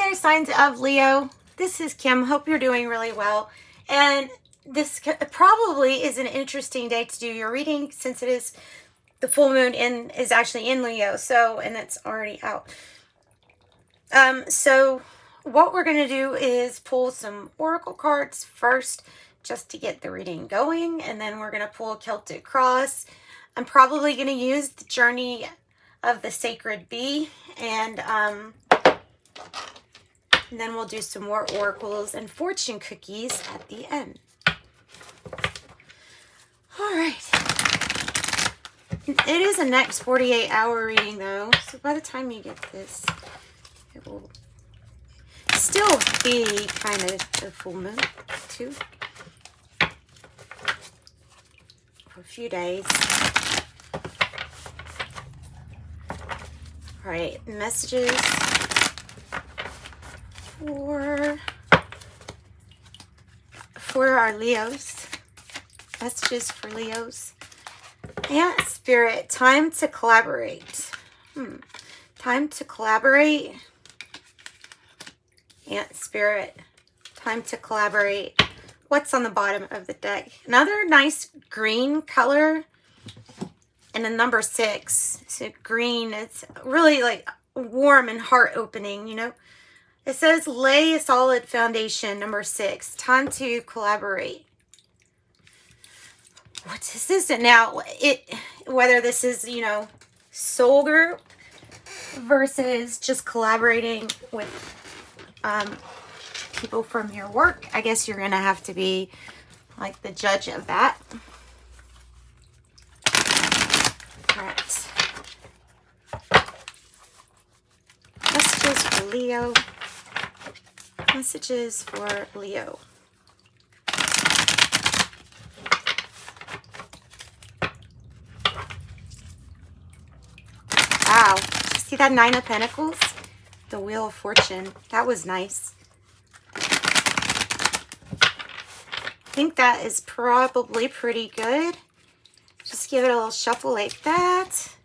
there, signs of Leo. This is Kim. Hope you're doing really well. And this probably is an interesting day to do your reading, since it is the full moon is actually in Leo. So, and it's already out. So what we're going to do is pull some oracle cards first, just to get the reading going. And then we're going to pull a Celtic cross. I'm probably going to use the Journey of the Sacred Bee. And then we'll do some more oracles and fortune cookies at the end. All right. It is a next 48-hour reading, though. So by the time you get this, it will still be kind of the full moon, too. For a few days. All right. Messages for our Leos. Messages for Leos. And Spirit, time to collaborate. Time to collaborate. And Spirit, time to collaborate. What's on the bottom of the deck? Another nice green color. And a number 6. So green, it's really like warm and heart-opening, you know. It says, lay a solid foundation, number 6. Time to collaborate. What is this? And now, whether this is, you know, soul group versus just collaborating with people from your work, I guess you're going to have to be like the judge of that. All right. Messages for Leo. Messages for Leo. Wow. Did you see that 9 of Pentacles? The Wheel of Fortune. That was nice. I think that is probably pretty good. Just give it a little shuffle like that.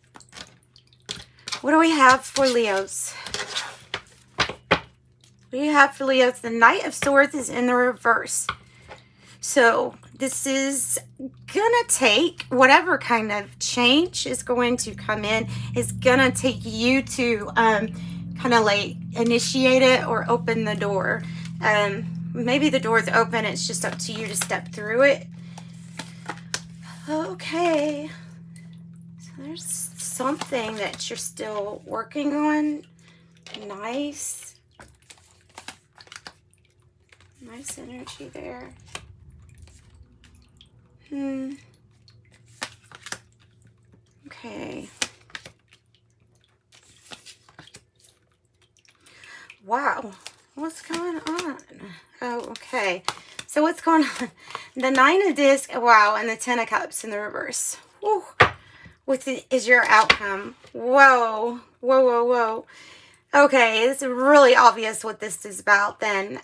What do we have for Leos? What do you have for Leos? The Knight of Swords is in the reverse. So this is gonna take whatever kind of change is going to come in, is gonna take you to kind of like initiate it or open the door. Maybe the door's open, it's just up to you to step through it. Okay. So there's something that you're still working on. Nice. Nice energy there. Okay. Wow. What's going on? Oh, okay. So what's going on? The 9 of Discs, wow, and the 10 of Cups in the reverse. Woo. What is your outcome? Whoa. Whoa, whoa, whoa. Okay, it's really obvious what this is about then.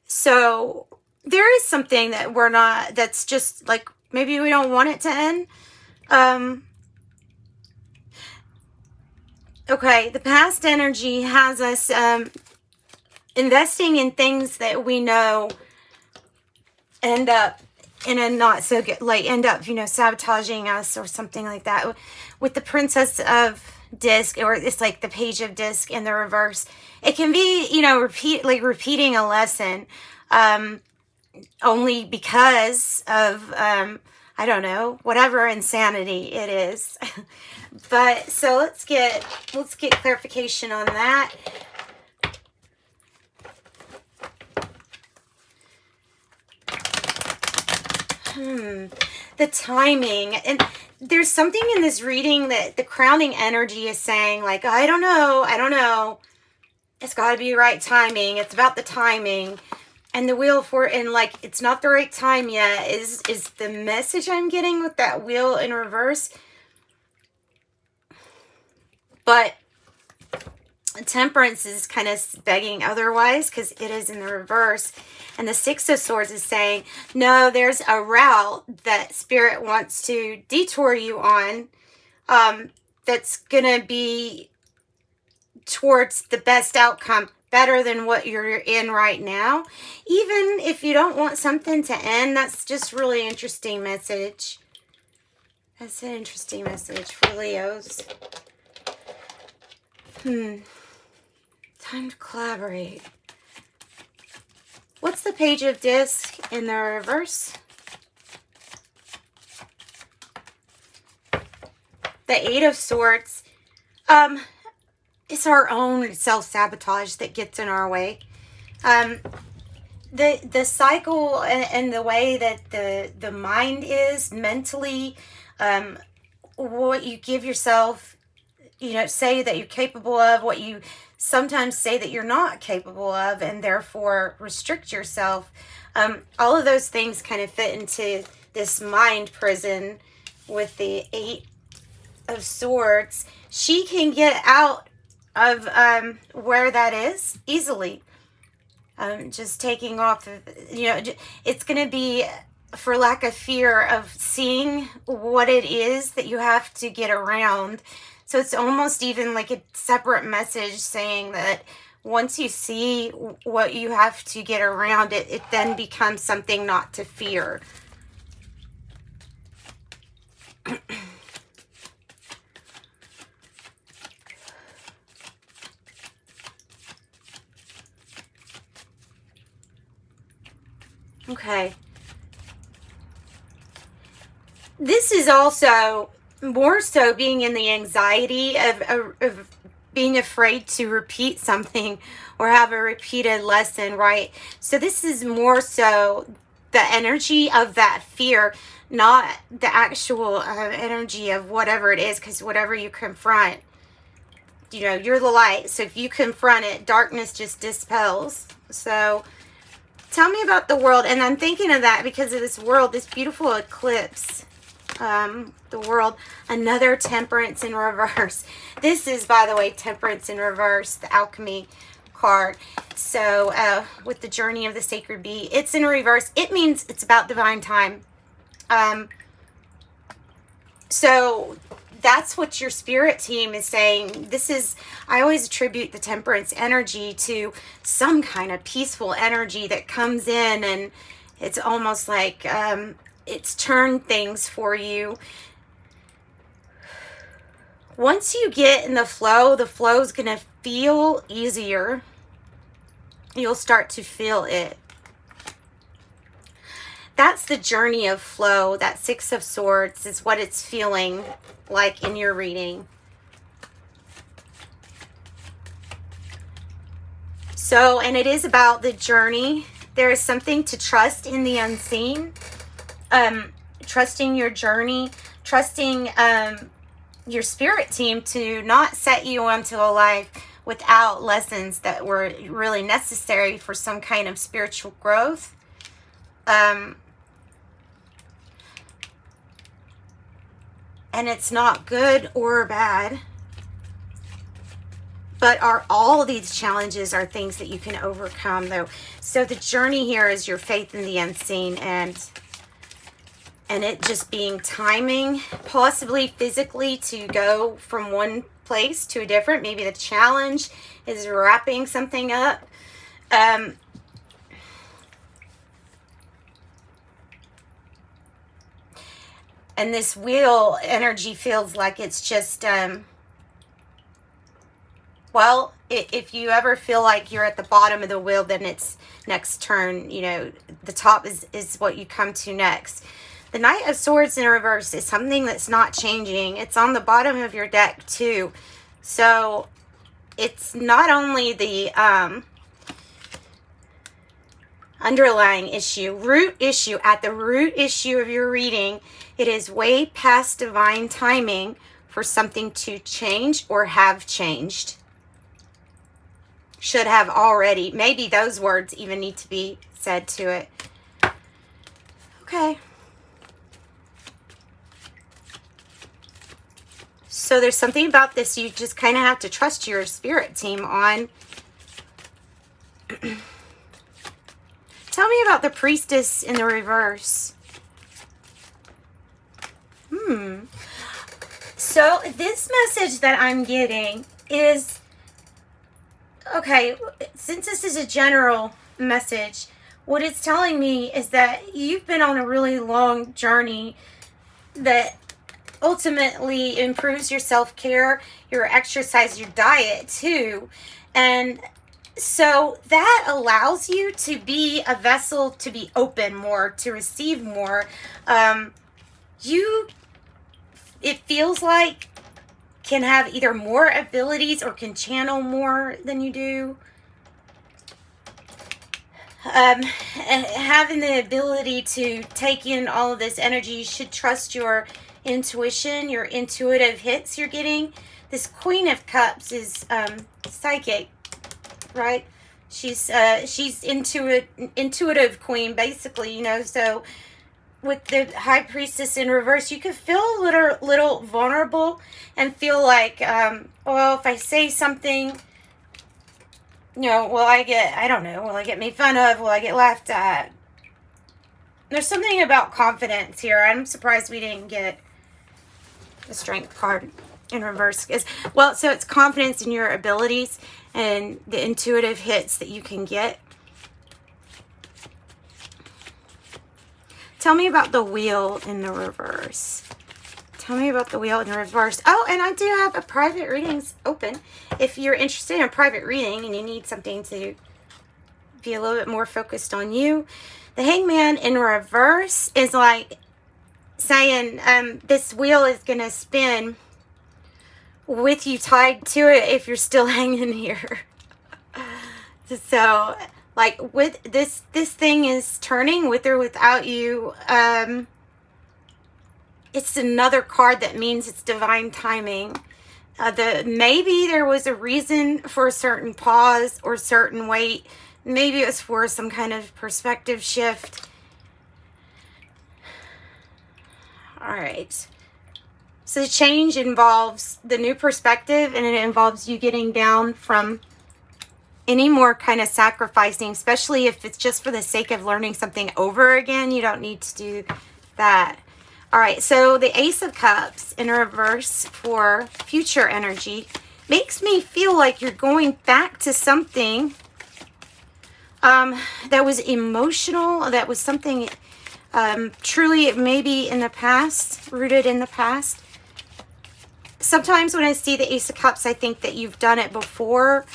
So there is something that we're not, that's just like, maybe we don't want it to end. Okay, the past energy has us investing in things that we know end up in a not so good, like end up, you know, sabotaging us or something like that. With the Princess of Disc, or it's like the Page of Disc in the reverse, it can be, you know, repeating a lesson only because of I don't know, whatever insanity it is. But so let's get clarification on that. The timing. And there's something in this reading that the crowning energy is saying, like, I don't know. It's got to be right timing. It's about the timing. And the Wheel for, and like, it's not the right time yet is the message I'm getting with that wheel in reverse. But Temperance is kind of begging otherwise because it is in the reverse. And the 6 of Swords is saying, no, there's a route that Spirit wants to detour you on that's going to be towards the best outcome, better than what you're in right now. Even if you don't want something to end, that's just really interesting message. That's an interesting message for Leos. Time to collaborate. What's the Page of Disc in the reverse? The Eight of Swords. It's our own self-sabotage that gets in our way. The cycle and the way that the mind is mentally, what you give yourself, say that you're capable of, what you sometimes say that you're not capable of, and therefore restrict yourself. All of those things kind of fit into this mind prison with the Eight of Swords. She can get out of where that is easily. Just taking off of, it's going to be for lack of fear of seeing what it is that you have to get around. So it's almost even like a separate message saying that once you see what you have to get around, it then becomes something not to fear. Okay. This is also more so being in the anxiety of being afraid to repeat something or have a repeated lesson, right? So this is more so the energy of that fear, not the actual energy of whatever it is, because whatever you confront, you're the light. So if you confront it, darkness just dispels. So tell me about the world. And I'm thinking of that because of this world, this beautiful eclipse. The world, another Temperance in reverse. This is, by the way, Temperance in reverse, the alchemy card. So with the journey of the sacred bee, it's in reverse. It means it's about divine time. So that's what your spirit team is saying. This is, I always attribute the Temperance energy to some kind of peaceful energy that comes in, and it's almost like it's turned things for you. Once you get in the flow is going to feel easier. You'll start to feel it. That's the journey of flow. That Six of Swords is what it's feeling like in your reading. So, and it is about the journey. There is something to trust in the unseen. Trusting your journey, trusting your spirit team to not set you onto a life without lessons that were really necessary for some kind of spiritual growth. And it's not good or bad, but all these challenges are things that you can overcome, though. So the journey here is your faith in the unseen, and it just being timing, possibly physically, to go from one place to a different. Maybe the challenge is wrapping something up. And this wheel energy feels like it's just, well, if you ever feel like you're at the bottom of the wheel, then it's next turn, the top is what you come to next. The Knight of Swords in reverse is something that's not changing. It's on the bottom of your deck too. So it's not only the underlying issue, at the root issue of your reading, it is way past divine timing for something to change or have changed. Should have already. Maybe those words even need to be said to it. Okay. So there's something about this you just kind of have to trust your spirit team on. Tell me about the Priestess in the reverse. So this message that I'm getting is Okay, since this is a general message, what it's telling me is that you've been on a really long journey that ultimately improves your self-care, your exercise, your diet too. And so that allows you to be a vessel, to be open more, to receive more. You, it feels like, can have either more abilities or can channel more than you do. Having the ability to take in all of this energy, you should trust your intuition, your intuitive hits you're getting. This Queen of Cups is psychic, right? She's intuitive queen, basically, you know. So with the High Priestess in reverse, you could feel a little vulnerable and feel like, well, if I say something, you know, will I get made fun of? Will I get laughed at? There's something about confidence here. I'm surprised we didn't get the Strength card in reverse. Well, so it's confidence in your abilities and the intuitive hits that you can get. Tell me about the Wheel in the reverse. Tell me about the Wheel in the reverse. Oh, and I do have a private readings open. If you're interested in a private reading and you need something to be a little bit more focused on you. The Hangman in reverse is like saying this wheel is going to spin with you tied to it if you're still hanging here. So, like, with this thing is turning with or without you. It's another card that means it's divine timing. Maybe there was a reason for a certain pause or certain wait. Maybe it was for some kind of perspective shift. All right. So the change involves the new perspective, and it involves you getting down from any more kind of sacrificing, especially if it's just for the sake of learning something over again. You don't need to do that. All right, so the Ace of Cups in reverse for future energy makes me feel like you're going back to something that was emotional, that was something truly maybe in the past, rooted in the past. Sometimes when I see the Ace of Cups, I think that you've done it before.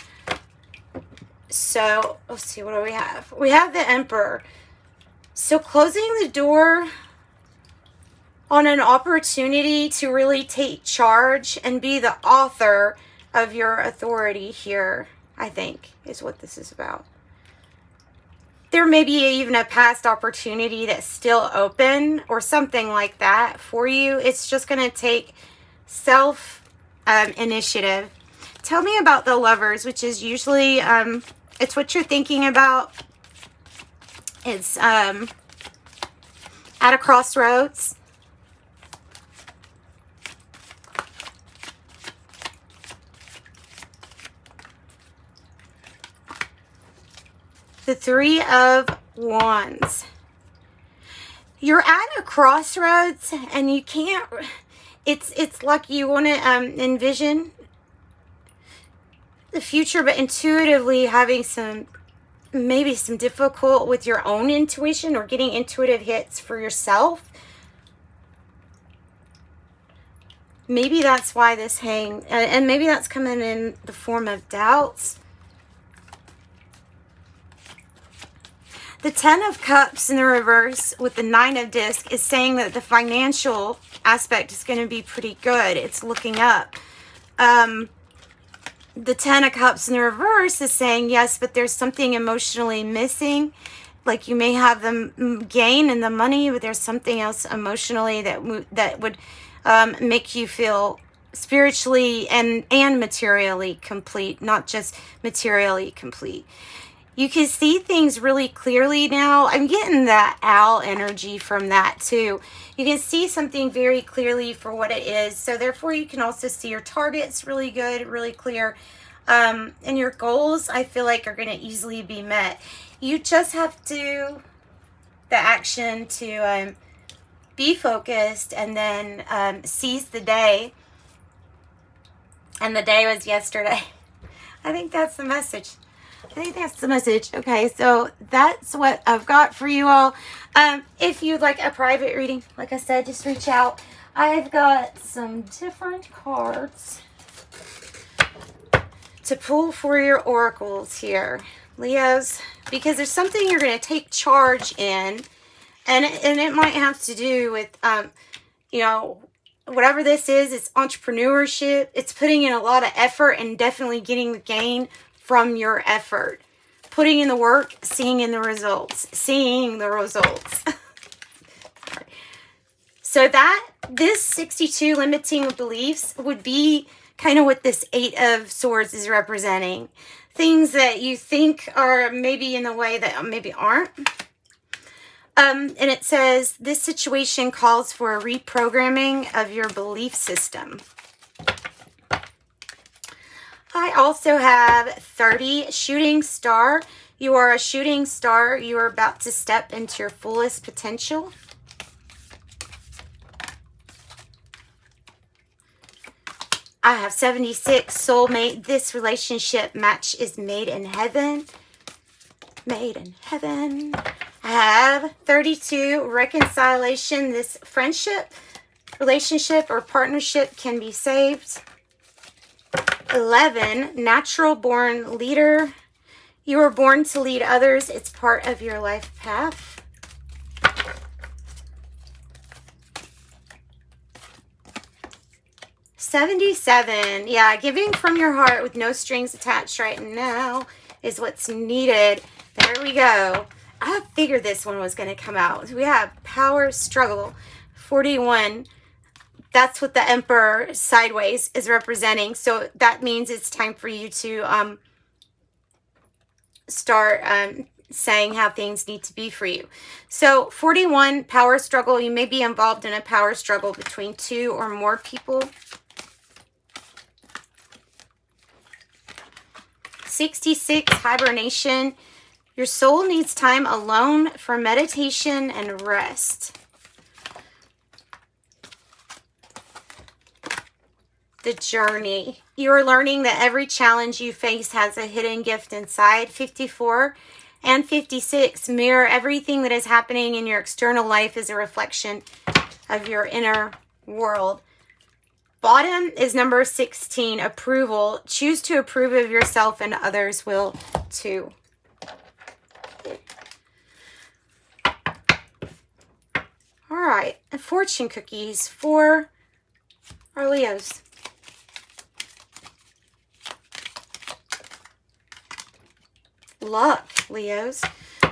So, let's see, what do we have? We have the Emperor. So closing the door on an opportunity to really take charge and be the author of your authority here, I think, is what this is about. There may be even a past opportunity that's still open or something like that for you. It's just going to take self-initiative. Tell me about the Lovers, which is usually, it's what you're thinking about. It's at a crossroads. The Three of Wands. You're at a crossroads and you can't, it's like you want to envision the future, but intuitively having maybe some difficult with your own intuition or getting intuitive hits for yourself. Maybe that's why this and maybe that's coming in the form of doubts. The Ten of Cups in the reverse with the Nine of Discs is saying that the financial aspect is going to be pretty good. It's looking up. The Ten of Cups in the reverse is saying, yes, but there's something emotionally missing. Like you may have the gain in the money, but there's something else emotionally that would make you feel spiritually and materially complete, not just materially complete. You can see things really clearly now. I'm getting that owl energy from that too. You can see something very clearly for what it is. So therefore you can also see your targets really good, really clear. And your goals, I feel like, are going to easily be met. You just have to, the action to be focused and then seize the day. And the day was yesterday. I think that's the message. I think that's the message. Okay, so that's what I've got for you all. If you'd like a private reading, like I said, just reach out. I've got some different cards to pull for your oracles here, Leos, because there's something you're going to take charge in, and it might have to do with, you know, whatever this is. It's entrepreneurship. It's putting in a lot of effort and definitely getting the gain from your effort. Putting in the work, seeing the results. So this 62 limiting beliefs would be kind of what this 8 of Swords is representing. Things that you think are maybe in the way that maybe aren't. And it says, this situation calls for a reprogramming of your belief system. I also have 30, shooting star. You are a shooting star. You are about to step into your fullest potential. I have 76, soulmate. This relationship match is made in heaven. Made in heaven. I have 32, reconciliation. This friendship, relationship, or partnership can be saved. 11, natural born leader. You were born to lead others. It's part of your life path. 77, yeah, giving from your heart with no strings attached right now is what's needed. There we go. I figured this one was going to come out. We have power struggle. 41. That's what the Emperor sideways is representing. So that means it's time for you to start saying how things need to be for you. So 41, power struggle. You may be involved in a power struggle between 2 or more people. 66, hibernation. Your soul needs time alone for meditation and rest. The journey. You are learning that every challenge you face has a hidden gift inside. 54 and 56 mirror everything that is happening in your external life is a reflection of your inner world. Bottom is number 16, approval. Choose to approve of yourself and others will too. All right, fortune cookies for our Leos. Luck, Leos.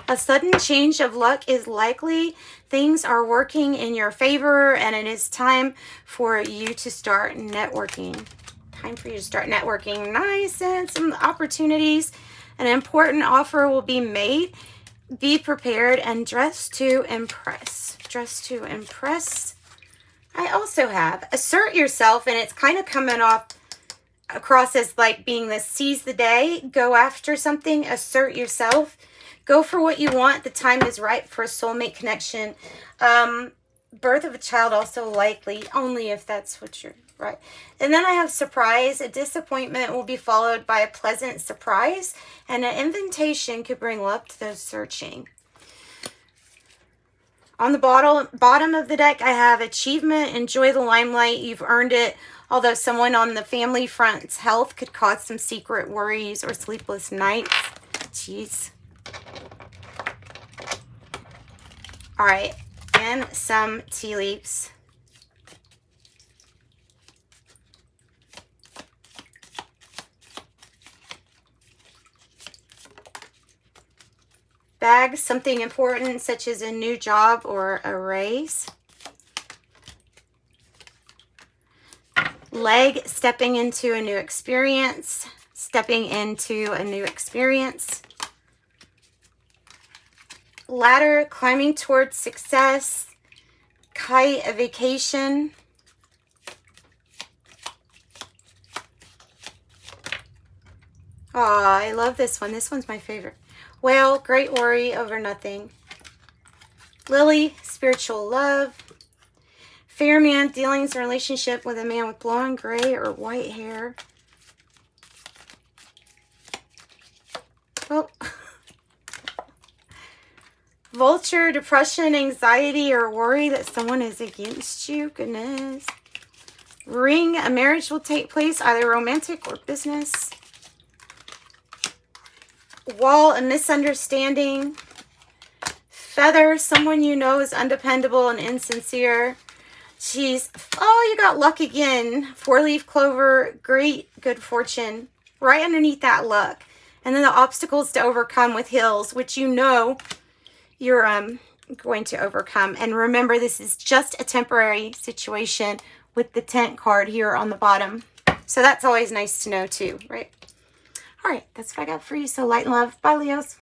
A sudden change of luck is likely. Things are working in your favor, and it is time for you to start networking. Time for you to start networking. Nice, and some opportunities. An important offer will be made. Be prepared and dress to impress. Dress to impress. I also have assert yourself, and it's kind of coming off across as like being the seize the day, go after something, assert yourself. Go for what you want. The time is right for a soulmate connection. Birth of a child also likely, only if that's what you're right. And then I have surprise. A disappointment will be followed by a pleasant surprise. And an invitation could bring luck to those searching. On the bottom of the deck, I have achievement. Enjoy the limelight. You've earned it. Although someone on the family front's health could cause some secret worries or sleepless nights. Jeez. All right, and some tea leaves. Bag, something important such as a new job or a raise. Leg, stepping into a new experience. Stepping into a new experience. Ladder, climbing towards success. Kite, a vacation. Oh, I love this one. This one's my favorite. Whale, great worry over nothing. Lily, spiritual love. Fair man, dealings in relationship with a man with blonde, gray, or white hair. Vulture, depression, anxiety, or worry that someone is against you. Goodness. Ring, a marriage will take place, either romantic or business. Wall, a misunderstanding. Feather, someone you know is undependable and insincere. Jeez. Oh, you got luck again. 4-leaf clover, great good fortune. Right underneath that luck. And then the obstacles to overcome with hills, which you know you're going to overcome. And remember, this is just a temporary situation with the tent card here on the bottom. So that's always nice to know too, right? All right, that's what I got for you. So light and love. Bye, Leos.